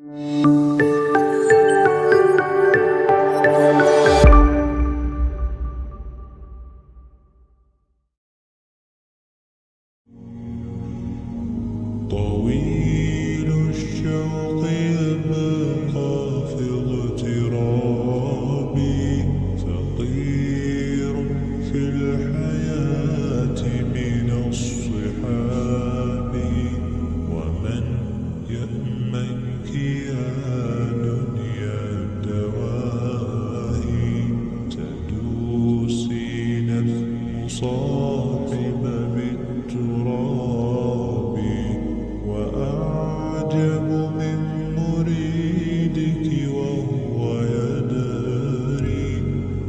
طويل الشوق يبقى في اغترابي فقير في الحياة من الصحاب ومن يأمنك يا دنيا الدواهي تدوسين المصاحب بالتراب وأعجب من مريدك وهو يدري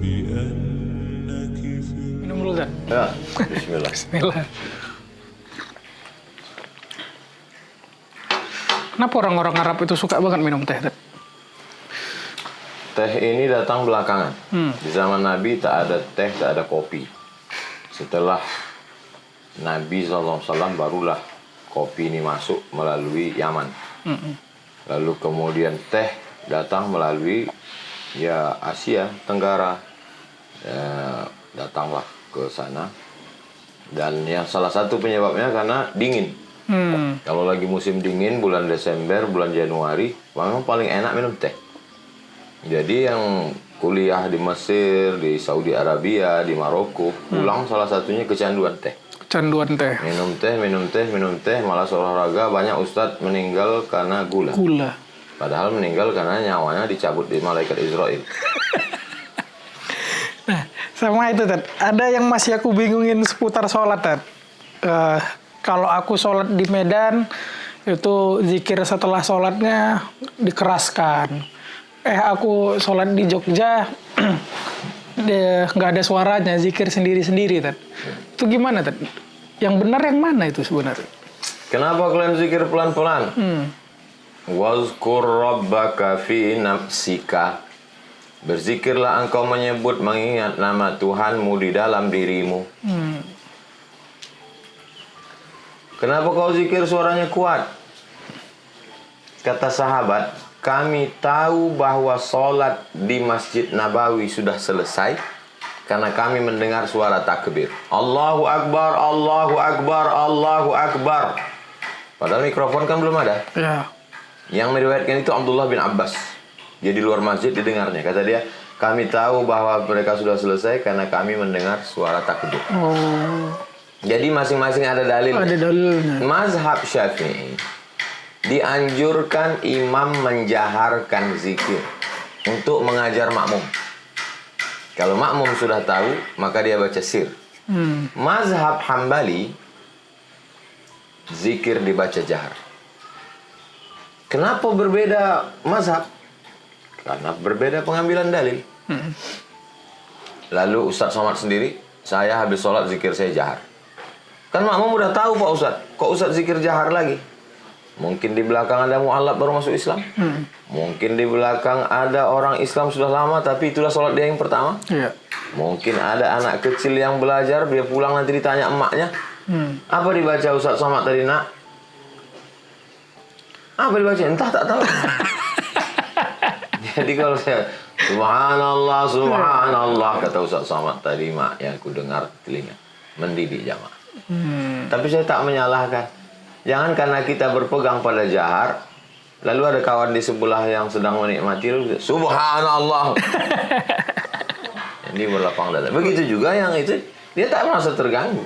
بأنك في Minum dulu, Tad. Ya, bismillah. Bismillah. Kenapa orang-orang Arab itu suka banget minum teh, Tad? Teh ini datang belakangan. Di zaman Nabi tak ada teh, tak ada kopi. Setelah Nabi SAW barulah kopi ini masuk melalui Yaman. Lalu kemudian teh datang melalui ya Asia Tenggara. Datanglah ke sana. Dan yang salah satu penyebabnya karena dingin. Kalau lagi musim dingin, bulan Desember, bulan Januari, memang paling enak minum teh. Jadi yang kuliah di Mesir, di Saudi Arabia, di Maroko, pulang salah satunya kecanduan teh. Canduan teh. Minum teh, minum teh, minum teh, malas olahraga, banyak ustadz meninggal karena gula. Gula. Padahal meninggal karena nyawanya dicabut di malaikat Israel. Nah, sama itu, Tad. Ada yang masih aku bingungin seputar sholat, Tad. Kalau aku sholat di Medan, itu zikir setelah sholatnya dikeraskan. Aku sholat di Jogja, nggak ada suaranya, zikir sendiri-sendiri, Tad. Itu gimana, Tad? Yang benar yang mana itu sebenarnya? Kenapa kalian zikir pelan-pelan? Wazkur rabbaka fi nafsika. Berzikirlah engkau menyebut mengingat nama Tuhanmu di dalam dirimu. Kenapa kau zikir suaranya kuat? Kata sahabat, kami tahu bahwa sholat di Masjid Nabawi sudah selesai karena kami mendengar suara takbir. Allahu Akbar, Allahu Akbar, Allahu Akbar. Padahal mikrofon kan belum ada. Ya. Yang meriwayatkan itu Abdullah bin Abbas. Dia di luar masjid didengarnya. Kata dia, kami tahu bahwa mereka sudah selesai karena kami mendengar suara takbir. Oh. Jadi masing-masing ada dalil. Ada dalilnya. Mazhab Syafi'i dianjurkan imam menjaharkan zikir untuk mengajar makmum. Kalau makmum sudah tahu, maka dia baca sir. Mazhab Hambali, zikir dibaca jahar. Kenapa berbeda mazhab? Karena berbeda pengambilan dalil. Lalu Ustadz Somad sendiri, saya habis sholat zikir saya jahar. Kan makmum udah tahu Pak Ustadz, kok Ustadz zikir jahar lagi? Mungkin di belakang ada mu'alaf baru masuk Islam. Mungkin di belakang ada orang Islam sudah lama tapi itulah sholat dia yang pertama. Iya. Mungkin ada anak kecil yang belajar, dia pulang nanti ditanya emaknya. Apa dibaca Ustadz Somad tadi, nak? Apa dibaca? Entah, tak tahu. Jadi kalau saya Subhanallah, Subhanallah, kata Ustadz Somad tadi, mak, yang aku dengar telinga mendidik jamaah. Tapi saya tak menyalahkan. Jangan karena kita berpegang pada jahar, lalu ada kawan di sebelah yang sedang menikmati, Subhanallah. Ini berlapang dada. Begitu juga yang itu, dia tak merasa terganggu.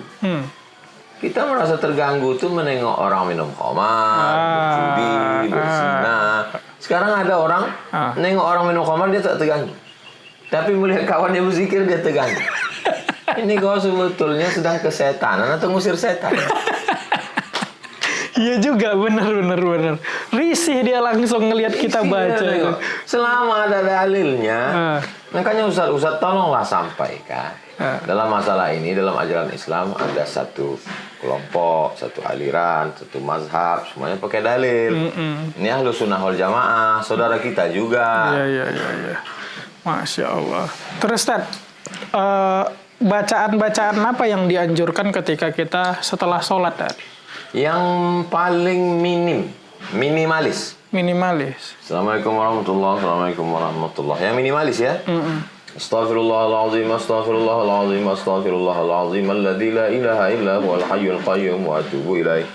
Kita merasa terganggu tuh menengok orang minum khamar, berjudi, berzina. Sekarang ada orang nengok orang minum khamar dia tak terganggu. Tapi melihat kawannya berzikir dia terganggu. Ini kau sebetulnya sedang kesetanan atau ngusir setan. Iya juga, benar. Risih dia langsung ngelihat kita baca. Selama ada dalilnya, makanya Ustaz tolonglah sampaikan. Dalam masalah ini, dalam ajaran Islam ada satu kelompok, satu aliran, satu mazhab, semuanya pakai dalil. Ini Ahlus Sunnah wal Jamaah, saudara kita juga. Iya. Masya Allah. Terus, Tad, bacaan-bacaan apa yang dianjurkan ketika kita setelah sholat, Tad? Yang paling minimalis. Minimalis. Assalamualaikum warahmatullahi. Yang minimalis ya. Astaghfirullahaladzim, astaghfirullahaladzim, astaghfirullahaladzim, alladzi la ilaha illa huwal hayyul qayyum wa atubu ilaih.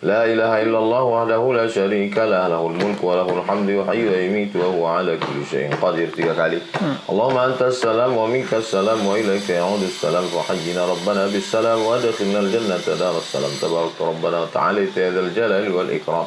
La ilaha illallah wahdahu la syarika lah, lahul mulku wa lahul hamdu wa hayyu wa yumiitu wa huwa ala kulli syai'in qadir. 3 kali. Allahumma antas salam wa minkas salam wa ilaika ya'udus salam wa hayyina rabbana bis salam wa adkhilnal jannata daras salam. Tabarak rabbana wa ta'ala ya dzal jalali wal ikram.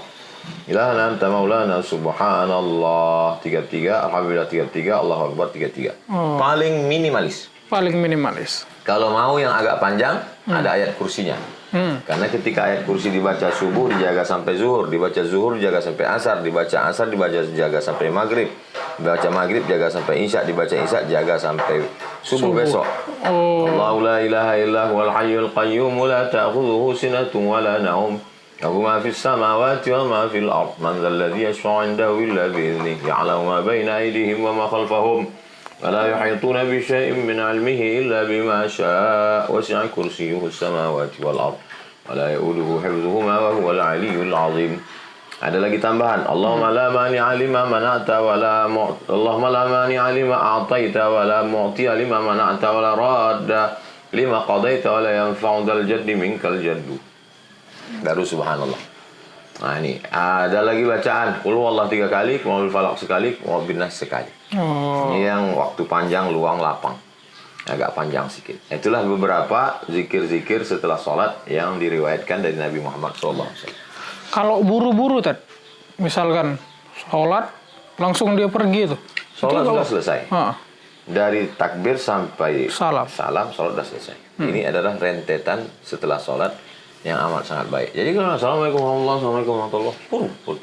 Ilahana anta maulana subhanallah. 33, alhamdulillah 33, Allahu akbar 33. Paling minimalis. Paling minimalis. Kalau mau yang agak panjang, ada ayat kursinya. Karena ketika ayat kursi dibaca subuh dijaga sampai zuhur, dibaca zuhur dijaga sampai asar, dibaca asar dijaga sampai maghrib, dibaca maghrib jaga sampai isya, dibaca isya jaga sampai subuh besok. Allahu la ilaha illa huwal hayyul qayyum la ta'khudhuhu sinatun wa la nawm. Lahu ma fis samawati wa ma fil ard. Man dzal ladzi yashfa'u 'indahu illa bi idhnihi. Ya'lamu ma baina aydihim wa ma khalfahum. ولا يحيطون بشيء من علمه إلا بما شاء وسع كرسيه السماوات والأرض ولا يؤوده حفظهما وهو العلي العظيم. Ada lagi tambahan. Allahumma la mani'a lima mana'ta wa la Allahumma la mani'a lima a'taita wa la mu'tiya lima mana'ta wa la radda lima qadaita wa la yanfa'u dzal jaddi minkal jaddu. Baru subhanallah. Nah ini ada lagi bacaan Qul huwallahu 3 kali, Qul falaq sekali, Qul binnas sekali. Ini yang waktu panjang, luang, lapang. Agak panjang sedikit. Itulah beberapa zikir-zikir setelah sholat yang diriwayatkan dari Nabi Muhammad SAW. Kalau buru-buru, Tad, misalkan sholat, langsung dia pergi tuh. Sholat sudah selesai. Ha. Dari takbir sampai Salam, sholat sudah selesai. Ini adalah rentetan setelah sholat yang amat sangat baik. Jadi kalau Assalamualaikum warahmatullahi wabarakatuh,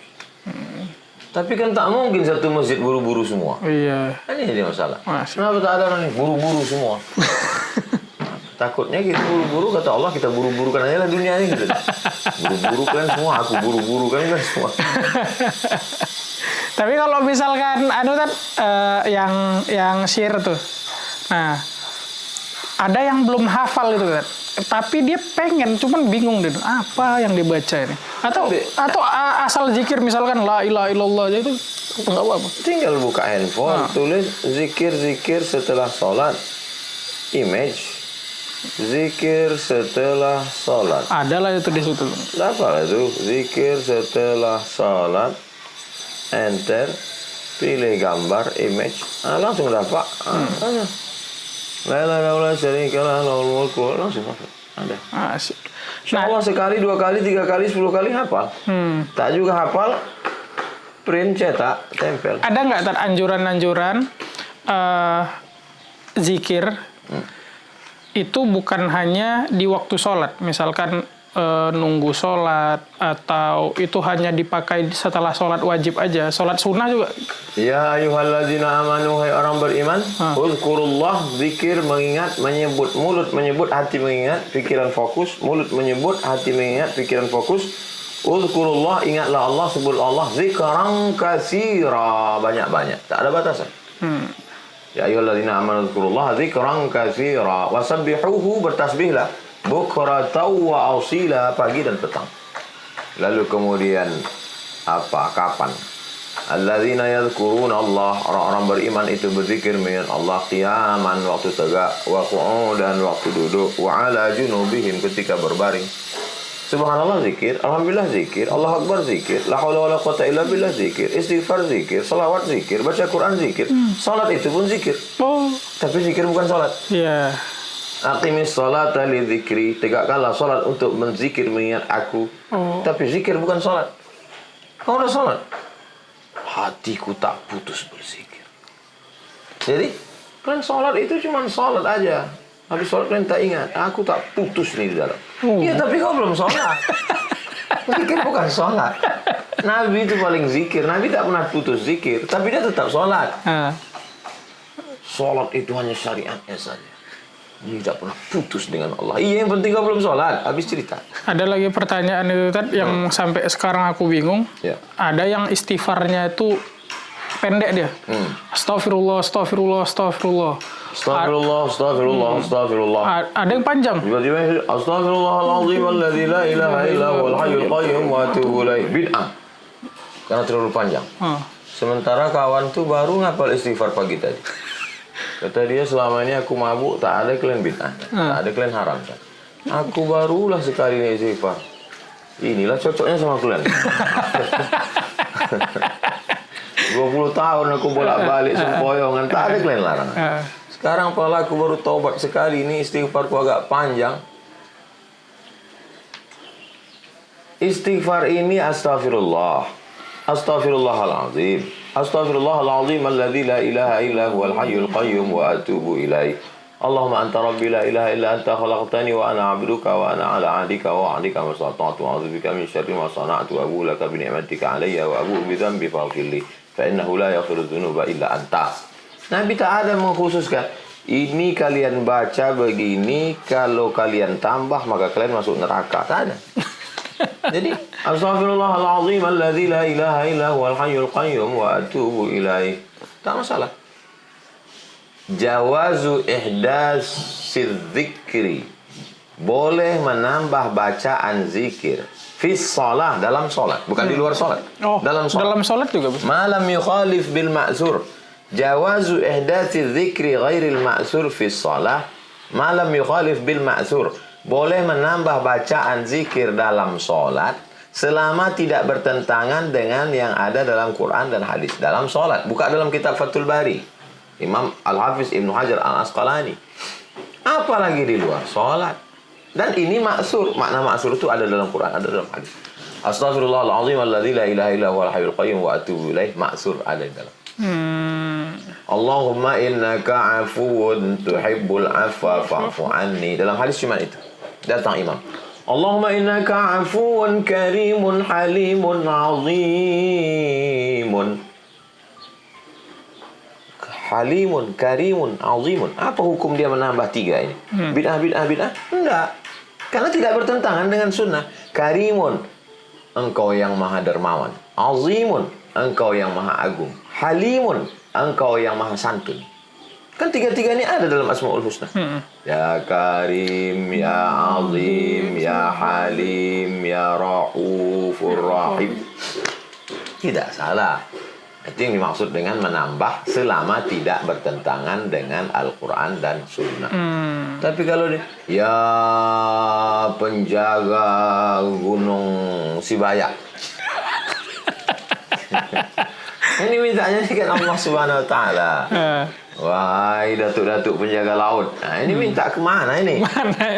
tapi kan tak mungkin satu masjid buru-buru semua. Iya. Ini jadi masalah. Masih. Kenapa tak ada orang nih buru-buru semua? Takutnya kita buru-buru, kata Allah kita buru-burukan aja lah dunia ini gitu. Buru-buru kan semua, aku buru-buru kan semua. Tapi kalau misalkan Tad, yang share tuh. Nah, ada yang belum hafal itu, Tad. Tapi dia pengen, cuman bingung deh apa yang dibaca ini. Atau asal zikir misalkan la ilaha illallah aja itu enggak apa-apa. Tinggal buka handphone, tulis zikir-zikir setelah sholat. Image zikir setelah sholat. Ada lah itu di situ. Apa itu? Zikir setelah sholat. Enter, pilih gambar, image, langsung dapat. La ilaha illallah syarikalah lahul mulku, langsung ada. Asik. Insyaallah sekali, 2 kali, 3 kali, 10 kali hafal. Tak juga hafal, print, cetak, tempel. Ada nggak Tad anjuran-anjuran zikir itu bukan hanya di waktu sholat, misalkan nunggu sholat, atau itu hanya dipakai setelah sholat wajib aja, sholat sunnah juga? Ya ayyuhalladzina amanu, hai orang beriman, uzkurullah, zikir, mengingat, menyebut, mulut menyebut, hati mengingat, pikiran fokus, mulut menyebut, hati mengingat, pikiran fokus. Uzkurullah, ingatlah Allah, sebut Allah, zikran katsira, banyak-banyak, tak ada batasan. Ya ayyuhalladzina amanu uzkurullah zikran katsira wasabbihuhu, bertasbihlah, bukratan wa asila, pagi dan petang. Lalu kemudian kapan? Alladzina yadhkuruna Allah, orang-orang beriman itu berzikir mengingat Allah qiyaman, waktu tegak, wa qu'udan, waktu duduk, wa ala junubihim, ketika berbaring. Subhanallah zikir, alhamdulillah zikir, Allah akbar zikir, la haula wala quwata illa billah zikir, istighfar zikir, salawat zikir, baca Quran zikir. Salat itu pun zikir. Tapi zikir bukan salat. Iya. Aqimis sholata li dzikri, tegakkanlah salat untuk menzikir mengingat aku. Tapi zikir bukan salat. Kau udah salat, hatiku tak putus berzikir. Jadi kalian salat itu cuma salat aja. Habis salat kalian tak ingat, aku tak putus nih di dalam. Iya, tapi kau belum salat. Zikir bukan salat. Nabi itu paling zikir. Nabi tak pernah putus zikir, tapi dia tetap salat. Salat itu hanya syariatnya saja. Dia tidak pernah putus dengan Allah. Iya, yang penting kau belum sholat. Habis cerita. Ada lagi pertanyaan itu Tad, yang sampai sekarang aku bingung. Ya. Ada yang istighfarnya itu pendek dia. Astagfirullah, astagfirullah, astagfirullah. Astagfirullah, astagfirullah, astagfirullah. Ada yang panjang. Tiba-tiba astagfirullahaladzim alladzi la ilaha illa huwal hayyul qayyum wa atubu ilaih. Bid'ah. karena terlalu panjang. Sementara kawan tuh baru ngapal istighfar pagi tadi. Kata dia, selama ini aku mabuk, tak ada kalian bid'ah, tak ada kalian haram. Kan? Aku barulah sekali ini istighfar. Inilah cocoknya sama kalian. 20 tahun aku bolak-balik sempoyongan, tak ada kalian larangan. Sekarang pala aku baru taubat sekali, ini istighfarku agak panjang. Istighfar ini astaghfirullah, astaghfirullahaladzim, astaghfirullahaladzim alladzi la ilaha illa huwal hayyul qayyum wa atubu ilaih. Allahumma anta rabbi la ilaha illa anta khalaqtani wa ana 'abduka wa ana 'ala 'ahdika wa 'adika mastata'tu wa a'udzubika min syarri ma sana'tu wa abu laka bi ni'matika 'alayya wa abu bi dhanbi faghfirli fa innahu la yaghfiru dzunuba illa anta. Nabi tak ada mengkhususkan ini kalian baca begini, kalau kalian tambah maka kalian masuk neraka. Tak ada. Jadi astaghfirullahaladzim alladzi la ilaha illa huwal hayyul qayyum wa atubu ilaih. Tak masalah. Jawazu ihdatsiz dzikri. Boleh menambah bacaan zikir fi shalah, dalam salat, bukan di luar salat. Dalam salat juga. Malam yukhalif bil ma'zur. Jawazu ihdatsiz dzikri ghairil ma'zur fi shalah. Malam yukhalif bil ma'zur. Boleh menambah bacaan zikir dalam sholat selama tidak bertentangan dengan yang ada dalam Quran dan hadis. Dalam sholat, buka dalam kitab Fathul Bari, Imam Al-Hafiz Ibnu Hajar Al-Asqalani. Apalagi di luar sholat. Dan ini maksur. Makna maksur itu ada dalam Quran, ada dalam hadis. Astaghfirullahaladzim alladzi la ilaha illa huwal hayyul qayyum wa atubu ilaih. Maksur ada di dalam. Allahumma innaka afuwun tuhibbul afwa fa'fu anni. Dalam hadis cuma itu. Datang imam. Allahumma innaka afuwun karimun halimun azimun. Halimun, karimun, azimun. Apa hukum dia menambah 3 ini? Bid'ah? Enggak. Karena tidak bertentangan dengan sunnah. Karimun, engkau yang maha dermawan. Azimun, engkau yang maha agung. Halimun, engkau yang maha santun. Kan 3 ini ada dalam Asmaul Husna. Ya Karim, Ya Azim, Ya Halim, Ya Raufur Rahim. Tidak salah. Itu yang dimaksud dengan menambah selama tidak bertentangan dengan Al-Quran dan Sunnah. Tapi kalau dia, ya penjaga Gunung Sibaya. Ini mintanya kan Allah Subhanahu Wa Taala. Wahai datuk-datuk penjaga laut. Nah, ini minta kemana ini?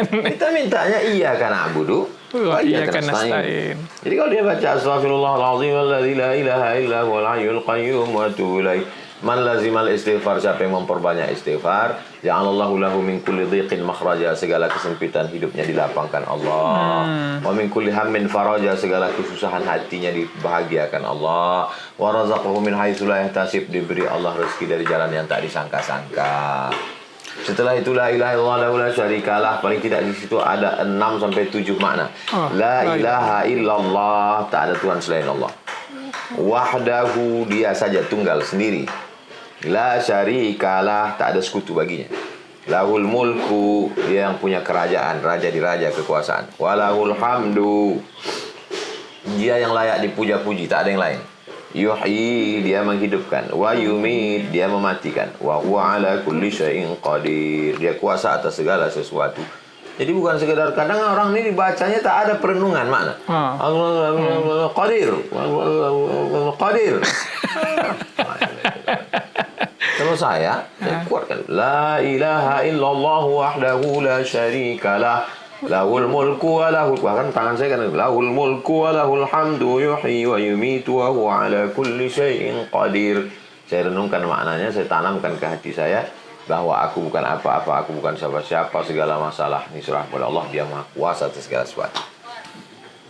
Kita mintanya iya kan abudu. Iya kan nasta'in. Jadi kalau dia baca astaghfirullahaladzim alladzi la ilaha illa huwal hayyul qayyum wa atubu ilaih. Man lazimal istighfar, siapa yang memperbanyak istighfar, ja'alallahu lahu min kulli dhiqin makhraja, segala kesempitan hidupnya dilapangkan Allah. Wa min kulli hammin faraja, segala kesusahan hatinya dibahagiakan Allah. Wa razaqahu min haitsu la yahtasib, diberi Allah rezeki dari jalan yang tak disangka-sangka. Setelah itu la ilaha illallah la syarikalah, paling tidak di situ ada 6 sampai 7 makna. La ilaha illallah, tak ada Tuhan selain Allah. Wahdahu, dia saja tunggal sendiri. La syarikalah, tak ada sekutu baginya. Lahul mulku, dia yang punya kerajaan, raja di raja, kekuasaan. Walahul hamdu, dia yang layak dipuja-puji, tak ada yang lain. Yuhyi, dia menghidupkan. Wa yumit, dia mematikan. Wa huwa ala kulli syai'in qadir, dia kuasa atas segala sesuatu. Jadi bukan sekedar, kadang orang ini dibacanya tak ada perenungan makna. Allah qadir, qadir. Kalau saya kuatkan la ilaha illallah wahdahu la syarikalah, lahul mulku wa lahul, bahkan tangan saya kan lahul mulku wa lahul hamdu yuhyi wa yumitu wa huwa ala kulli syai'in qadir. Saya renungkan maknanya, saya tanamkan ke hati saya bahwa aku bukan apa-apa, aku bukan siapa-siapa, segala masalah ini serah kepada Allah, dia maha kuasa atas segala sesuatu.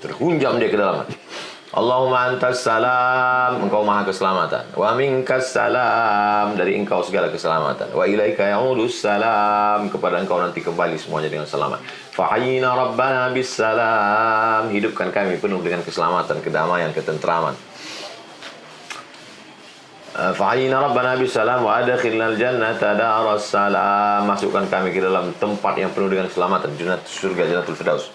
Terhunjam dia ke dalam hati. Allahumma antas salam, engkau maha keselamatan. Wa minkas salam, dari engkau segala keselamatan. Wa ilaika ya'udus salam, kepada engkau nanti kembali semuanya dengan selamat. Fahayyina rabbana bis salam, hidupkan kami penuh dengan keselamatan, kedamaian, ketentraman. Fahayyina rabbana bis salam wa adkhilnal jannata daras salam, masukkan kami ke dalam tempat yang penuh dengan keselamatan, surga Jannatul Firdaus.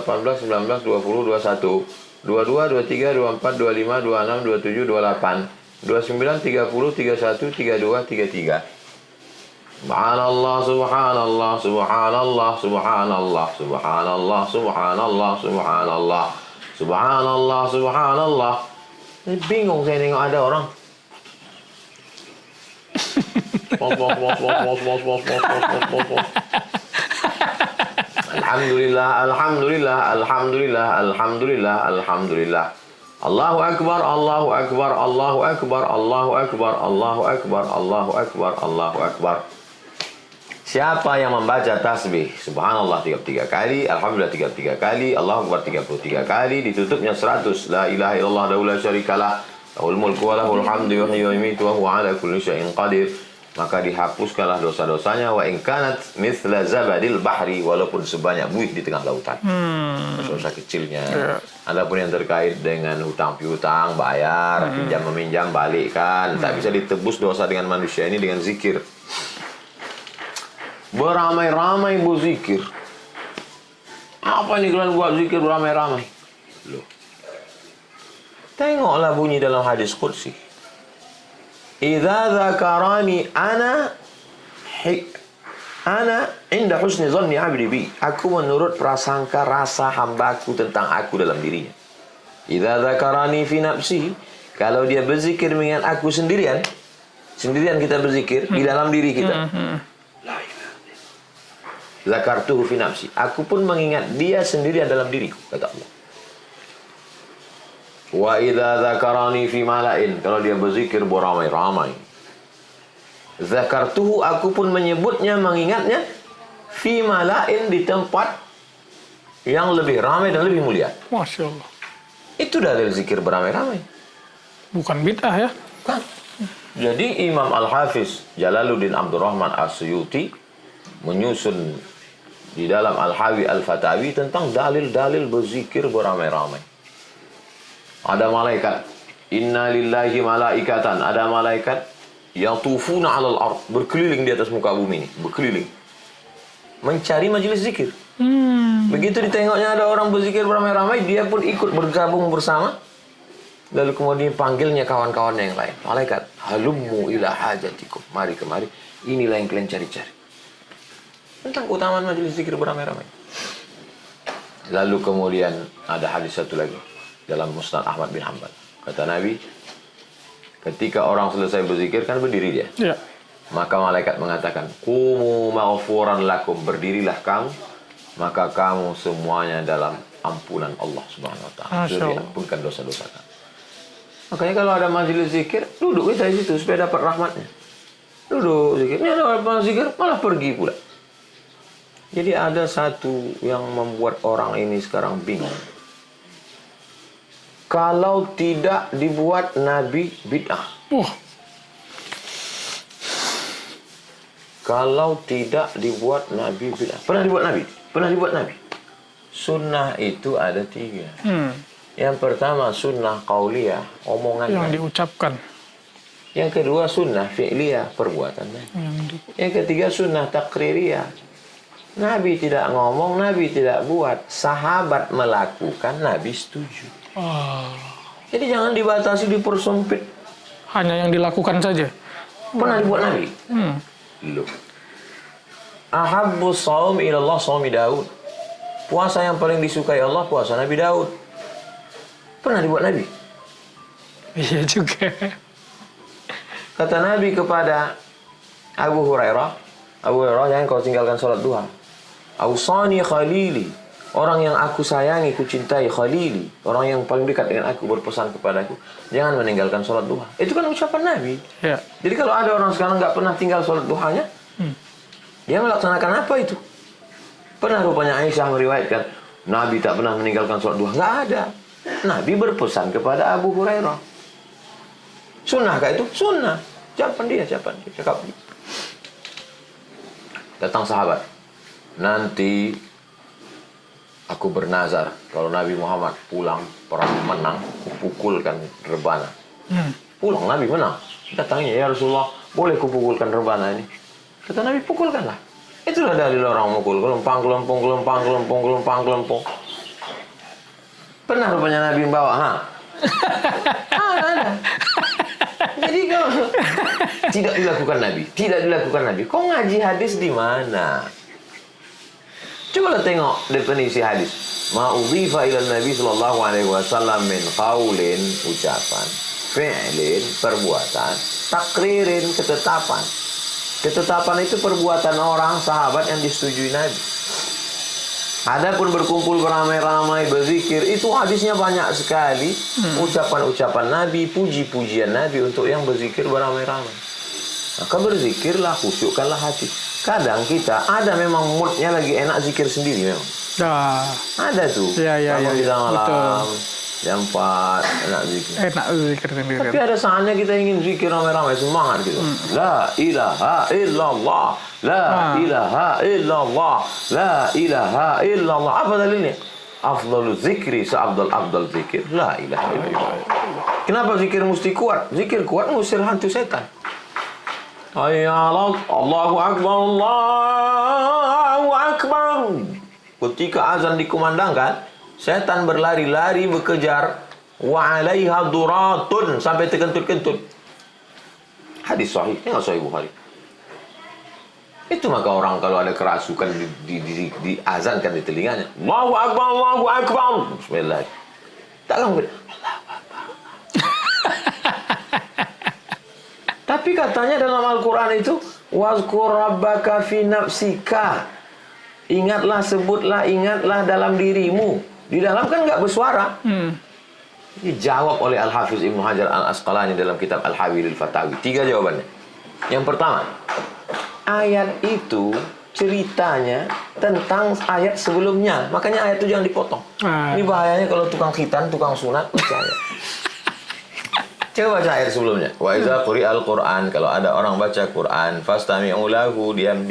18, 19, 20, 21, 22, 23, 24, 25, 26, 27, 28, 29, 30, 31, 32, 33. Subhanallah, subhanallah, subhanallah, subhanallah, subhanallah, subhanallah, subhanallah, subhanallah, subhanallah. Ini bingung saya tengok ada orang. Alhamdulillah, alhamdulillah, alhamdulillah, alhamdulillah, alhamdulillah. Allahu akbar, Allahu akbar, Allahu akbar, Allahu akbar, Allahu akbar, Allahu akbar, Allahu akbar. Siapa yang membaca tasbih subhanallah 33 kali, alhamdulillah 33 kali, Allahu akbar 33 kali, ditutupnya 100. La ilaha illallah la syarikalah, lahul mulku wa lahul hamdu yuhyi wa yumiitu wa huwa ala kulli syai'in qadir. Maka dihapuskanlah dosa-dosanya wa in kanat mithla zabadil bahri, walaupun sebanyak buih di tengah lautan. Dosa kecilnya. Adapun yang terkait dengan hutang piutang, bayar, pinjam meminjam, balikkan, tak bisa ditebus dosa dengan manusia ini dengan zikir. Beramai-ramai berzikir. Apa ini kalian buat zikir beramai-ramai? Loh. Tengoklah bunyi dalam hadis qudsi. Idza dzakarani ana inda husni dhanni 'abdi bi. Aku menurut prasangka rasa hambaku tentang aku dalam dirinya. Idza dzakarani fi nafsi. Kalau dia berzikir mengingat aku sendirian kita berzikir di dalam diri kita. Zakartuhu fi nafsi. Aku pun mengingat dia sendirian dalam diriku, kata Allah. Wa idza dzakarani fi mala'in. Kalau dia berzikir beramai-ramai. Zakartuhu, aku pun menyebutnya, mengingatnya fi mala'in, di tempat yang lebih ramai dan lebih mulia. Masya Allah. Itu dalil zikir beramai-ramai. Bukan bid'ah ya? Kan? Jadi Imam Al-Hafiz Jalaluddin Abdurrahman As-Suyuti menyusun di dalam Al-Hawi Al-Fatawi tentang dalil-dalil berzikir beramai-ramai. Ada malaikat, inna lillahi malaikatan, ada malaikat yang tufuna 'alal ard, berkeliling di atas muka bumi ini, berkeliling mencari majelis zikir. Begitu ditengoknya ada orang berzikir beramai-ramai, dia pun ikut bergabung bersama. Lalu kemudian panggilnya kawan-kawannya yang lain. Malaikat, halummu ila hajatikum, mari kemari, inilah yang kalian cari-cari. Tentang keutamaan majelis zikir beramai-ramai. Lalu kemudian ada hadis satu lagi dalam Musnad Ahmad bin Hanbal. Kata Nabi, ketika orang selesai berzikir kan berdiri dia. Ya. Maka malaikat mengatakan, "Qumu maghfuran lakum," berdirilah kamu, maka kamu semuanya dalam ampunan Allah Subhanahu wa taala. Sudah diampunkan dosa-dosa kamu. Makanya kalau ada majelis zikir, duduk kita di situ supaya dapat rahmatnya. Duduk zikir. Ini ada orang zikir malah pergi pula. Jadi ada satu yang membuat orang ini sekarang bingung. Kalau tidak dibuat Nabi bid'ah. Kalau tidak dibuat Nabi bid'ah. Pernah dibuat Nabi? Pernah dibuat Nabi. Sunnah itu ada 3. Yang pertama sunnah qauliyah, omongan Yang Nabi. diucapkan. Yang kedua sunnah fi'liyah, perbuatan Nabi. Yang ketiga sunnah taqririyah. Nabi tidak ngomong, Nabi tidak buat. Sahabat melakukan, Nabi setuju. Jadi jangan dibatasi, dipersempit. Hanya yang dilakukan saja. Pernah dibuat Nabi? Loh. Ahabbu shaum ilallah shaumi Daud. Puasa yang paling disukai Allah, puasa Nabi Daud. Pernah dibuat Nabi? Iya juga. Kata Nabi kepada Abu Hurairah, jangan kau tinggalkan sholat duha. Ausani khalili, orang yang aku sayangi, ku cintai, khalili, orang yang paling dekat dengan aku berpesan kepadaku, jangan meninggalkan sholat duha. Itu kan ucapan Nabi. Ya. Jadi kalau ada orang sekarang nggak pernah tinggal sholat duhanya, dia melaksanakan apa itu? Pernah rupanya Aisyah meriwayatkan, Nabi tak pernah meninggalkan sholat duha. Nggak ada. Nabi berpesan kepada Abu Hurairah. Sunnahkah itu? Sunnah. Cakap dia. Datang sahabat. nanti aku bernazar kalau Nabi Muhammad pulang perang menang, kupukulkan rebana. Pulang Nabi menang. Kita tanya, ya Rasulullah, boleh kupukulkan rebana ini? Kata Nabi, pukulkanlah. Itulah dalil orang mukul, gelempang. Pernah rupanya Nabi membawa, ada. Jadi kalau tidak dilakukan Nabi. Kau ngaji hadis di mana? Coba tengok definisi hadis. Ma udhifa ila Nabi sallallahu alaihi wasallam min qaulin, ucapan, fi'lin, perbuatan, takririn, ketetapan. Ketetapan itu perbuatan orang sahabat yang disetujui Nabi. Adapun berkumpul beramai-ramai berzikir, itu hadisnya banyak sekali. Ucapan-ucapan Nabi, puji-pujian Nabi untuk yang berzikir beramai-ramai. Maka berzikirlah, khusyukkanlah hati. Kadang kita ada memang moodnya lagi enak zikir sendiri memang. Ada tuh. Bangun di malam, jam 4 enak zikir. Enak zikir sendiri. Tapi ada saatnya kita ingin zikir ramai-ramai, semangat gitu. La ilaha illallah. La ilaha illallah. La ilaha illallah. Apa dalilnya? Afdalu zikri, seabdal zikir. La ilaha illallah. Kenapa zikir mesti kuat? Zikir kuat ngusir hantu setan. Allahu Akbar, Allahu Akbar. Ketika azan dikumandangkan, setan berlari-lari berkejar. Wa 'alaiha duratun, sampai terkentut-kentut. Hadis sahih, tengok Sahih Bukhari. Itu maka orang kalau ada kerasukan diazankan di telinganya, Allahu Akbar, Allahu Akbar. Bismillah. Takkan Tapi katanya dalam Al-Quran itu, wazkur rabbaka fi nafsika. Ingatlah dalam dirimu. Di dalam kan nggak bersuara. Dijawab oleh Al-Hafiz Ibnu Hajar Al-Asqalani dalam kitab Al-Hawilil Fatawi. 3 jawabannya. Yang pertama, ayat itu ceritanya tentang ayat sebelumnya. Makanya ayat itu jangan dipotong. Ini bahayanya kalau tukang khitan, tukang sunat, percaya. Coba baca ayat sebelumnya. Wa idza quri'al Qur'an, kalau ada orang baca Quran, fastami'u lahu, diam,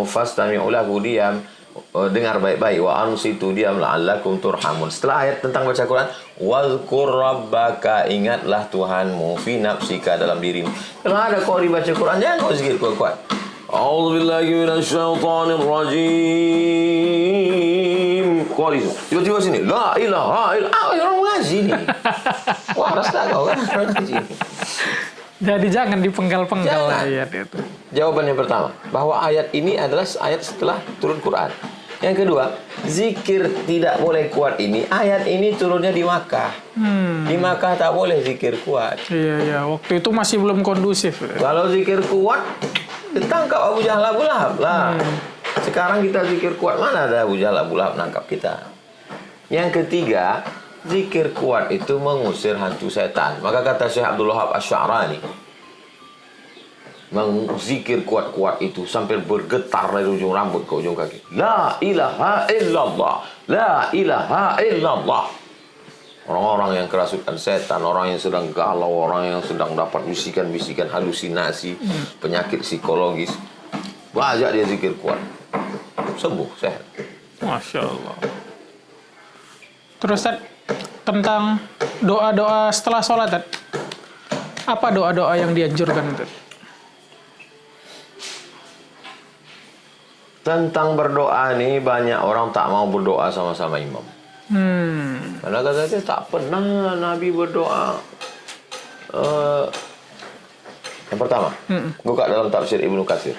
fastami'u lahu, diam, dengar baik-baik, wa ansitu, diam, la'allakum turhamun. Setelah ayat tentang baca Quran, wazkur rabbaka, ingatlah Tuhanmu, fi nafsika, dalam dirimu. Kalau ada qori baca Quran, jangan kau zikir kuat-kuat. A'udzubillahi minasyaitonir rajim. Qori itu. Tiba-tiba sini, la ilaha illallah. Orang ngaji nih. Waras tak kau kan? Jadi jangan dipenggal-penggal ayat itu. Jawaban yang pertama, bahwa ayat ini adalah ayat setelah turun Quran. Yang kedua, zikir tidak boleh kuat ini. Ayat ini turunnya di Makkah. Di Makkah tak boleh zikir kuat. Iya. Waktu itu masih belum kondusif. Kalau zikir kuat, ditangkap Abu Jahal Abu Lahab lah. Sekarang kita zikir kuat, mana ada Abu Jahal Abu Lahab nangkap kita. Yang ketiga, zikir kuat itu mengusir hantu setan. Maka kata Syekh Abdul Wahab Asy-Sya'rani, zikir kuat-kuat itu sampai bergetar dari ujung rambut ke ujung kaki. La ilaha illallah. La ilaha illallah. Orang-orang yang kerasukan setan, orang yang sedang galau, orang yang sedang dapat bisikan-bisikan halusinasi, penyakit psikologis, banyak dia zikir kuat. Sembuh, sehat. Masya Allah. Terus tentang doa-doa setelah sholat, apa doa-doa yang dianjurkan itu? Tentang berdoa nih, banyak orang tak mau berdoa sama-sama imam. Karena katanya tak pernah Nabi berdoa. Yang pertama, buka dalam tafsir Ibnu Katsir.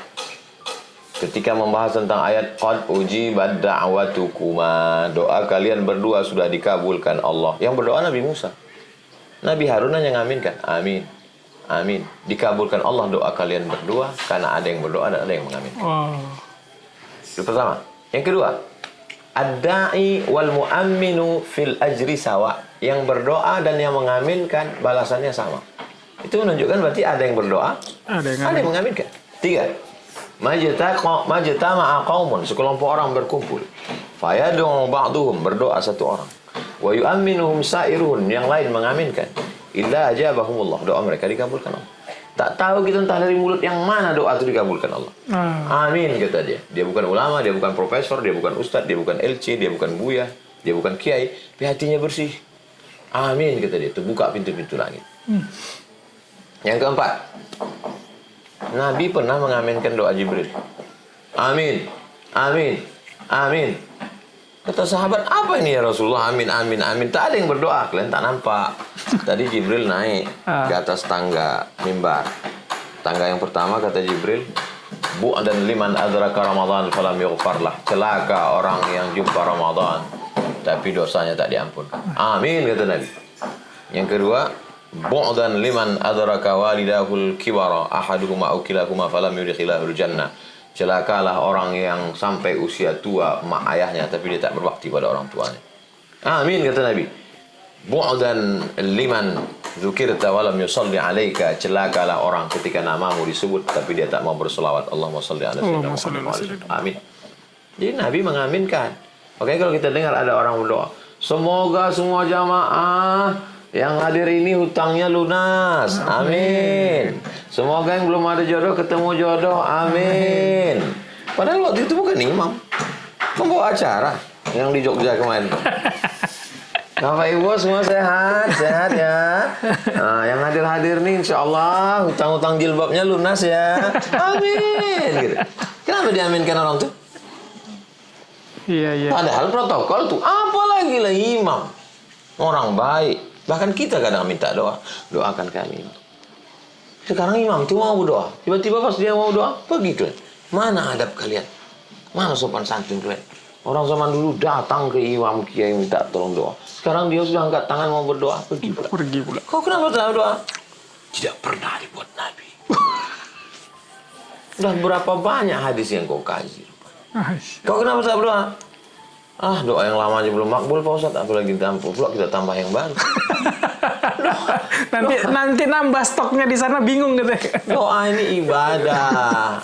Ketika membahas tentang ayat qad ujibat da'watukuma, doa kalian berdua sudah dikabulkan Allah. Yang berdoa Nabi Musa. Nabi Harun hanya ngaminkan, amin. Amin. Dikabulkan Allah doa kalian berdua karena ada yang berdoa dan ada yang mengamin. Itu pertama. Yang kedua, ad-da'i wal mu'amminu fil ajri sawa. Yang berdoa dan yang mengaminkan balasannya sama. Itu menunjukkan berarti ada yang berdoa, ada yang mengaminkan. 3. Majtama'a qaumun, sekelompok orang berkumpul. Fayad'u ba'duhum, berdoa satu orang. Wa yu'amminuhum sa'iruhum, yang lain mengaminkan. Illa ajabahumullah, doa mereka dikabulkan Allah. Tak tahu kita entah dari mulut yang mana doa itu dikabulkan Allah. Amin kata dia. Dia bukan ulama, dia bukan profesor, dia bukan ustadz, dia bukan LC, dia bukan buya, dia bukan kiai, tapi hatinya bersih. Amin kata dia. Itu buka pintu-pintu langit. Yang keempat, Nabi pernah mengaminkan doa Jibril. Amin, amin, amin. Kata sahabat, apa ini ya Rasulullah? Amin, amin, amin. Tak ada yang berdoa, kalian tak nampak. Tadi Jibril naik ke atas tangga mimbar. Tangga yang pertama kata Jibril, bu'dan liman adraka Ramadan falam yughfarlah. Celaka orang yang jumpa Ramadan tapi dosanya tak diampunkan. Amin kata Nabi. Yang kedua, bu'dan liman adraka walidahul kibara ahaduhuma aw kilahuma falam yudkhilahul jannah. Celakalah orang yang sampai usia tua mak ayahnya tapi dia tak berbakti pada orang tuanya. Amin kata Nabi. Bu'dan liman dzukirta wa lam yusalli alaika. Celakalah orang ketika namamu disebut tapi dia tak mau berselawat. Allahumma shalli ala sayyidina Muhammad. Amin. Jadi Nabi mengaminkan. Oke, kalau kita dengar ada orang berdoa, semoga semua jamaah yang hadir ini hutangnya lunas. Amin. Semoga yang belum ada jodoh ketemu jodoh. Amin. Padahal waktu itu bukan imam, membawa acara yang di Jogja kemarin. Bapak Ibu semua sehat, sehat ya. Nah, yang hadir-hadir nih insya Allah hutang-hutang jilbabnya lunas ya. Amin. Gitu. Kenapa diaminkan orang tuh? Iya. Padahal protokol tuh, apalagi lah imam, orang baik. Bahkan kita kadang minta doa, doakan kami. Sekarang imam tuh mau doa, tiba-tiba pas dia mau doa, pergi kalian. Mana adab kalian? Mana sopan santun kalian? Orang zaman dulu datang ke imam kiai minta tolong doa. Sekarang dia sudah angkat tangan mau berdoa, pergi pula. Kau kenapa tak doa? Tidak pernah dibuat Nabi. Sudah berapa banyak hadis yang kau kaji? Kau kenapa tak berdoa? Doa yang lama aja belum makbul Pak Ustadz, apalagi tampil pula kita tambah yang baru. nanti nambah stoknya di sana bingung gitu. Doa ini ibadah.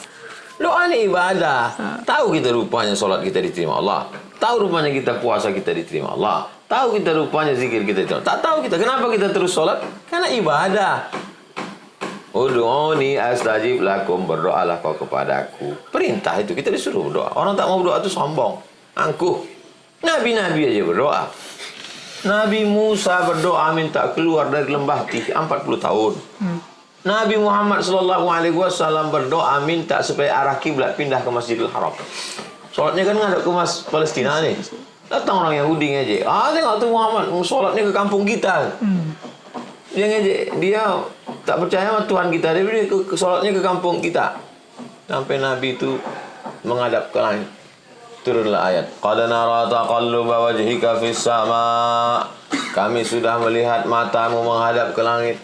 Doa ini ibadah. Tahu kita rupanya sholat kita diterima Allah. Tahu rupanya kita puasa kita diterima Allah. Tahu kita rupanya zikir kita diterima. Tak tahu kita kenapa kita terus sholat? Karena ibadah. Ud'uni astajib lakum, berdoalah kau kepadaku. Perintah itu kita disuruh berdoa. Orang tak mau berdoa itu sombong, angkuh. Nabi-nabi aja berdoa. Nabi Musa berdoa minta keluar dari lembah Tih 40 tahun. Nabi Muhammad SAW berdoa minta supaya arah kiblat pindah ke Masjidil Haram. Sholatnya kan ngadep ke Palestina nih. Datang orang Yahudi ngejek. Tengok tuh Muhammad sholatnya ke kampung kita. Dia ngejek. Dia tak percaya sama Tuhan kita. Dia sholatnya ke kampung kita. Sampai Nabi itu menghadap ke langit. Turunlah ayat. Qad nara taqalluba wajhika fis sama. Kami sudah melihat matamu menghadap ke langit.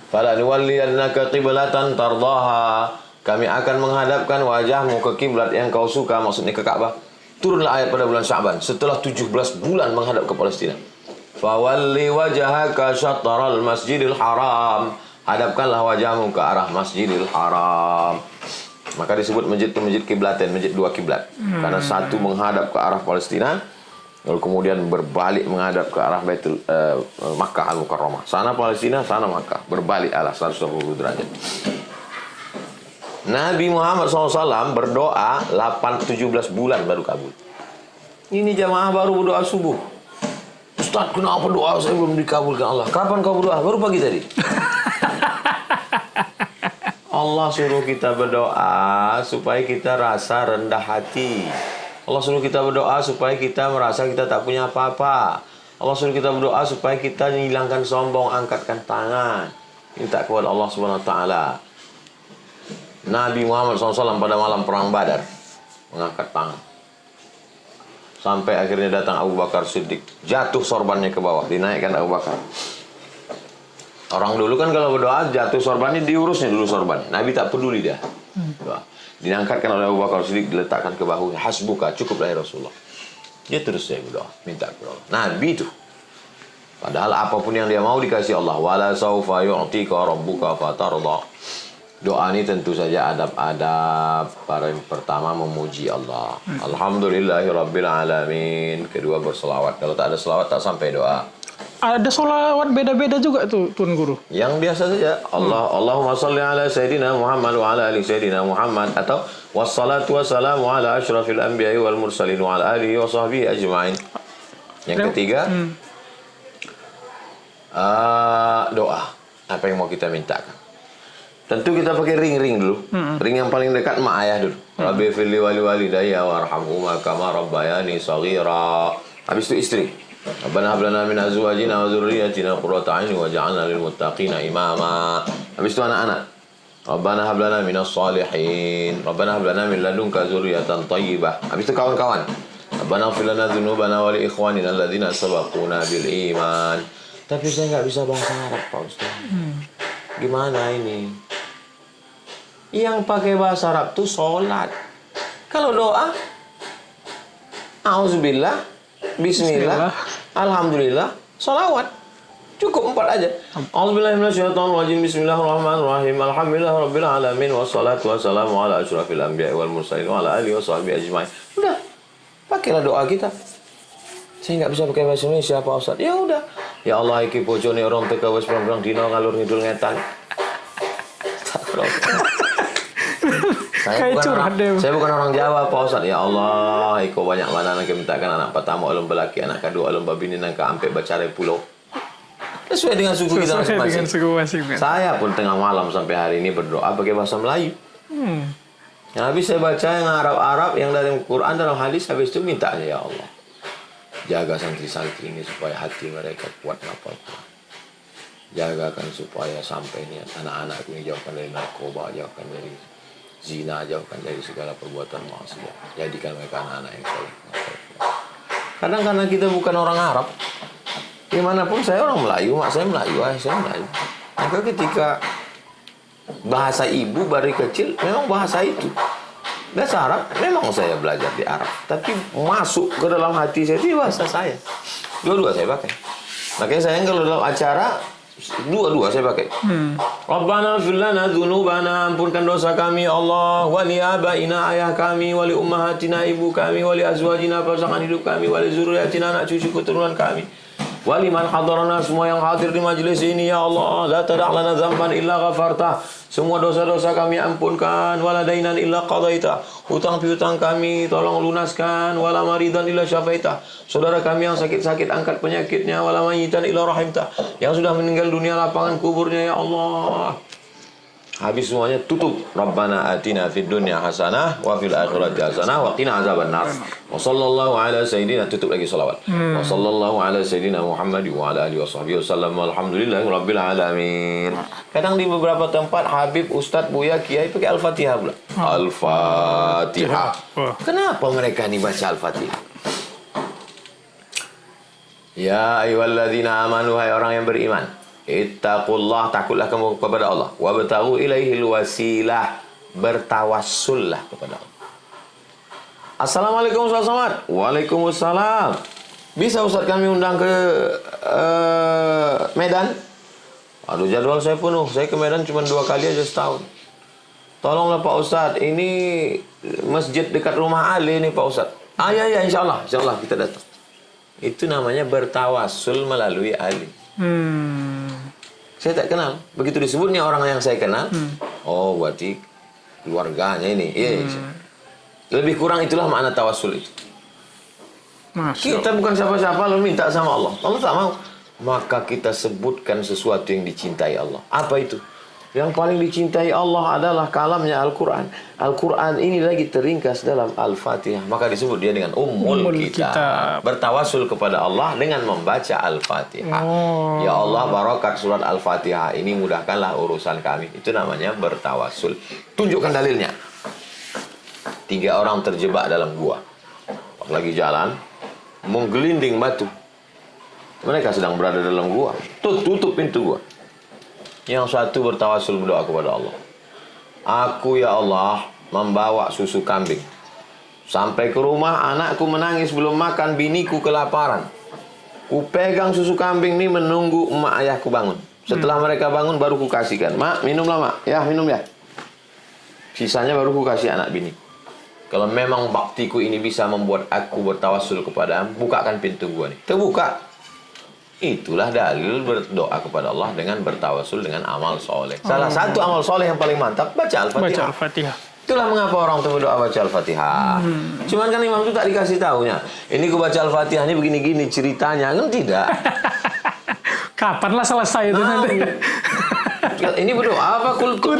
Fala nuwalliyannaka qiblatan tardaha. Kami akan menghadapkan wajahmu ke kiblat yang kau suka, maksudnya ke Ka'bah. Turunlah ayat pada bulan Sya'ban setelah 17 bulan menghadap ke Palestina. Fawalli wajhaka syatral Masjidil Haram. Hadapkanlah wajahmu ke arah Masjidil Haram. Maka disebut masjid itu masjid kiblaten, masjid dua kiblat. Karena satu menghadap ke arah Palestina, lalu kemudian berbalik menghadap ke arah Baitul Makkah Al-Mukarramah. Sana Palestina, sana Makkah. Berbalik arah 180 derajat. Nabi Muhammad SAW berdoa 17 bulan baru kabul. Ini jamaah baru berdoa subuh. Ustaz, kenapa doa saya belum dikabulkan Allah? Kapan kau berdoa? Baru pagi tadi. Allah suruh kita berdoa supaya kita rasa rendah hati. Allah suruh kita berdoa supaya kita merasa kita tak punya apa-apa. Allah suruh kita berdoa supaya kita menghilangkan sombong, angkatkan tangan, minta kepada Allah Subhanahu Wa Taala. Nabi Muhammad SAW pada malam perang Badar mengangkat tangan. Sampai akhirnya datang Abu Bakar Siddiq, jatuh sorbannya ke bawah, dinaikkan Abu Bakar. Orang dulu kan kalau berdoa jatuh sorbannya diurusnya dulu sorban. Nabi tak peduli dia. Doa. Diangkatkan oleh Abu Bakar Siddiq, diletakkan ke bahunya. Hasbuka, cukuplah ya Rasulullah. Dia terus saya berdoa, minta kepada Allah. Nabi itu. Padahal apapun yang dia mau dikasih Allah. Wala saufa yu'tika rabbuka fatarda. Doa ini tentu saja adab-adab. Pertama memuji Allah. Alhamdulillahirabbil alamin. Kedua berselawat. Kalau tak ada selawat tak sampai doa. ada sholawat beda-beda juga tuh Tuan Guru. Yang biasa saja. Allahumma salli ala Sayyidina Muhammad wa ala ali Sayyidina Muhammad. Atau wassalatu wassalamu ala asyrafil anbiya'i wal mursalin wa ala alihi wa sahbihi ajma'in. Yang ketiga, doa. Apa yang mau kita mintakan. Tentu kita pakai ring dulu. Ring yang paling dekat mak ayah dulu. Rabbi firli wali walidayya warhamhuma kama rabbayani shaghira. Habis itu istri. Rabbana hab lana min azwajina wa dzurriyyatina qurrata a'yun waj'alna lil muttaqina imama. Habis itu anak-anak. Rabbana hab lana minas shalihin. Rabbana hab lana min ladunka dzurriyyatan thayyibah. Habis itu kawan-kawan. Rabbana ighfir lana dzunubana wa li ikhwanina alladzina sabaquna bil iman. Tapi saya nggak bisa bahasa Arab, Pak Ustaz. Gimana ini? Yang pakai bahasa Arab tuh sholat. Kalau doa, auzubillah, bismillah, alhamdulillah, sholawat. Cukup 4 aja. Auzubillahi minasyaitonirrajim. Bismillahirrahmanirrahim. Alhamdulillahirabbil alamin wassalatu wassalamu ala asyrafil anbiya'i wal mursalin wa ala alihi washabihi ajmain. Udah. Pakailah doa kita. Saya nggak bisa pakai bahasa Indonesia, Pak Ustaz. Ya udah. Ya Allah, iki bojone orang teka wis pirang-pirang dina ngalur ngidul ngetan. Saya bukan orang Jawa, Pak Ustaz. Ya Allah, iko banyak mana nak mintakan anak pertama ulun belaki, anak kedua ulun babini nang ka ampe bacare pulau. Sesuai dengan suku kita masing-masing. Saya pun tengah malam sampai hari ini berdoa pakai bahasa Melayu. Yang habis saya baca yang Arab-Arab, yang dari Quran dalam hadis, habis itu minta ya Allah, jaga santri-santri ini supaya hati mereka kuat ngapal Quran. Jagakan supaya sampai niat anak-anakku ini jauhkan dari narkoba, jauhkan dari zina, jauhkan dari segala perbuatan maksiat. Jadikan mereka anak-anak yang soleh. Kadang karena kita bukan orang Arab, dimanapun saya orang Melayu, mak saya Melayu, ayah saya Melayu. Maka ketika bahasa ibu dari kecil memang bahasa itu. Bahasa Arab memang saya belajar di Arab, tapi masuk ke dalam hati saya itu bahasa saya. Dua-dua saya pakai. Makanya saya kalau dalam acara dua-dua saya pakai. Rabbana ighfir lana dzunubana, ampunkan dosa kami ya Allah, wa li abaina, ayah kami, wa li ummahatina, ibu kami, wa li azwajina, pasangan hidup kami, wa li dzurriyyatina, anak cucu keturunan kami. Wa liman hadarana, semua yang hadir di majelis ini ya Allah, la tada' lana dzamban illa ghafartah. Semua dosa-dosa kami ampunkan, wala dainan illa qadaita. Hutang piutang kami tolong lunaskan, wala maridan illa syafaita. Saudara kami yang sakit-sakit angkat penyakitnya, wala mayyitan illa rahimta. Yang sudah meninggal dunia lapangan kuburnya ya Allah. Habis semuanya tutup. Rabbana atina fid dunya hasanah wa fil akhirati hasanah wa qina azabannar. Wa sallallahu ala sayyidina, tutup lagi salawat. Wa sallallahu ala sayyidina Muhammad wa ala alihi washabbihi wasallam. Alhamdulillahi rabbil alamin. Kadang di beberapa tempat Habib, Ustadz, Buya, Kiai pakai Al-Fatihah pula. Al-Fatihah. Kenapa mereka ini baca Al-Fatihah? Ya ayyuhalladzina amanu, hai orang yang beriman, ittaqullah, takutlah kamu kepada Allah, wabtaghu ilaihil wasilah, bertawassullah kepada Allah. Assalamualaikum Ustaz Somad. Waalaikumsalam. Bisa Ustaz kami undang ke Medan? Aduh, jadwal saya penuh. Saya ke Medan cuma 2 kali aja setahun. Tolonglah Pak Ustaz, ini masjid dekat rumah Ali nih Pak Ustaz. Ya insyaallah kita datang. Itu namanya bertawassul melalui Ali. Saya tak kenal. Begitu disebutnya orang yang saya kenal, oh berarti keluarganya ini. Lebih kurang itulah makna tawassul itu. Kita bukan siapa-siapa lalu minta sama Allah. Allah tak mau. Maka kita sebutkan sesuatu yang dicintai Allah. Apa itu? Yang paling dicintai Allah adalah kalamnya Al-Quran. Al-Quran ini lagi teringkas dalam Al-Fatihah. Maka disebut dia dengan Ummul Kitab. Bertawassul kepada Allah dengan membaca Al-Fatihah. Ya Allah, barakat surat Al-Fatihah ini mudahkanlah urusan kami. Itu namanya bertawassul. Tunjukkan dalilnya. 3 orang terjebak dalam gua. Lagi jalan, menggelinding batu. Mereka sedang berada dalam gua. Tutup pintu gua. Yang satu bertawassul berdoa kepada Allah. Aku ya Allah membawa susu kambing. Sampai ke rumah anakku menangis belum makan, biniku kelaparan. Ku pegang susu kambing ini menunggu emak ayahku bangun. Setelah mereka bangun baru ku kasihkan. Mak, minumlah mak. Ya, minum ya. Sisanya baru ku kasih anak bini. Kalau memang baktiku ini bisa membuat aku bertawassul kepadamu, bukakan pintu gua nih. Terbuka. Itulah dalil berdoa kepada Allah dengan bertawasul dengan amal soleh. Salah satu amal soleh yang paling mantap baca Baca Al-Fatihah. Al-Fatihah. Itulah mengapa orang tuh berdoa baca Al-Fatihah. Cuman kan imam itu tak dikasih tahunya. Ini gue baca Al-Fatihah ini begini-gini ceritanya kan tidak. Kapanlah selesai itu nanti? Ini berdoa apa kultum?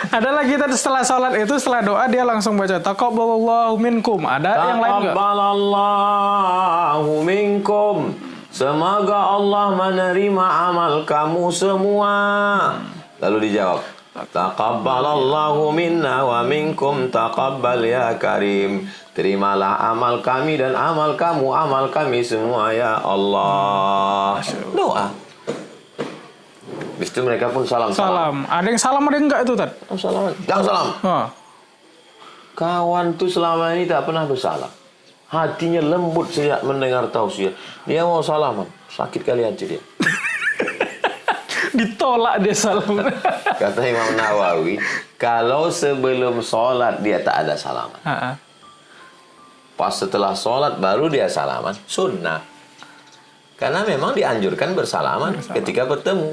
Ada lagi tadi setelah sholat itu, setelah doa dia langsung baca taqabbalallahu minkum. Ada yang lain nggak? Taqabbalallahu minkum. Semoga Allah menerima amal kamu semua. Lalu dijawab, taqabbalallahu minna wa minkum taqabbal ya karim. Terimalah amal kami dan amal kamu, amal kami semua ya Allah. Doa. Habis itu mereka pun salam. Ada yang salam, ada yang enggak itu, Tad? Salam. Jangan salam. Kawan tuh selama ini tak pernah bersalam. Hatinya lembut sejak mendengar tausiah. Dia mau salaman. Sakit kali hati dia. Ditolak dia salam. Kata Imam Nawawi, kalau sebelum sholat dia tak ada salaman. Pas setelah sholat baru dia salaman. Sunnah. Karena memang dianjurkan bersalaman ketika bertemu.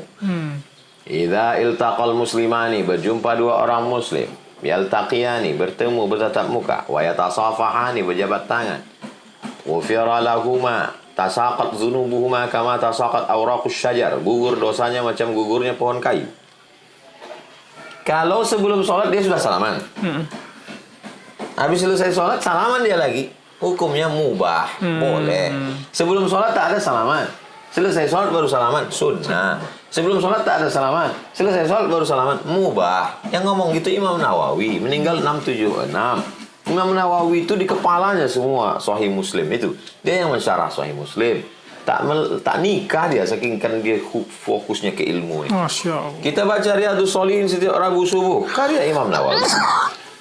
Idza iltaqal muslimani, berjumpa dua orang muslim, yaltaqiyani, bertemu bertatap muka, wa yatasafahani, berjabat tangan. Ghufira lahuma, tasaqat dzunubuhuma kama tasaqat awraqus syajar, gugur dosanya macam gugurnya pohon kayu. Kalau sebelum sholat dia sudah salaman. Habis selesai sholat salaman dia lagi. Hukumnya mubah, boleh. Sebelum sholat tak ada salaman. Selesai sholat baru salaman, sunnah. Sebelum sholat tak ada salaman. Selesai sholat baru salaman, mubah. Yang ngomong gitu Imam Nawawi, meninggal 676. Imam Nawawi itu di kepalanya semua Sahih Muslim itu. Dia yang mensyarah Sahih Muslim. Tak nikah dia, saking kan dia fokusnya ke ilmu. Masya Allah. Kita baca Riyadhus Shalihin setiap Rabu subuh, karya Imam Nawawi.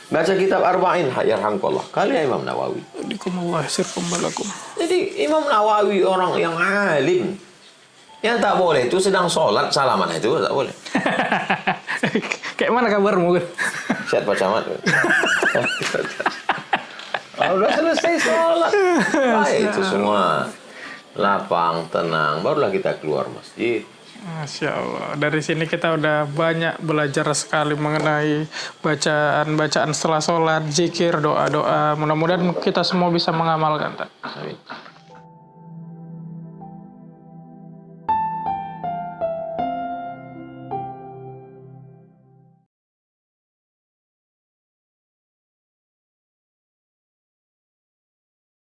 Baca kitab Arba'in, yarhamkallah, karya Imam Nawawi. Jadi Imam Nawawi orang yang alim. Yang tak boleh itu sedang sholat salaman itu tak boleh. Kayak mana kabarmu? Siap Pak Camat. Udah selesai sholat. Itu semua lapang, tenang. Barulah kita keluar masjid. Masya Allah. Dari sini kita udah banyak belajar sekali mengenai bacaan-bacaan setelah sholat, zikir, doa-doa. Mudah-mudahan kita semua bisa mengamalkan. Amin.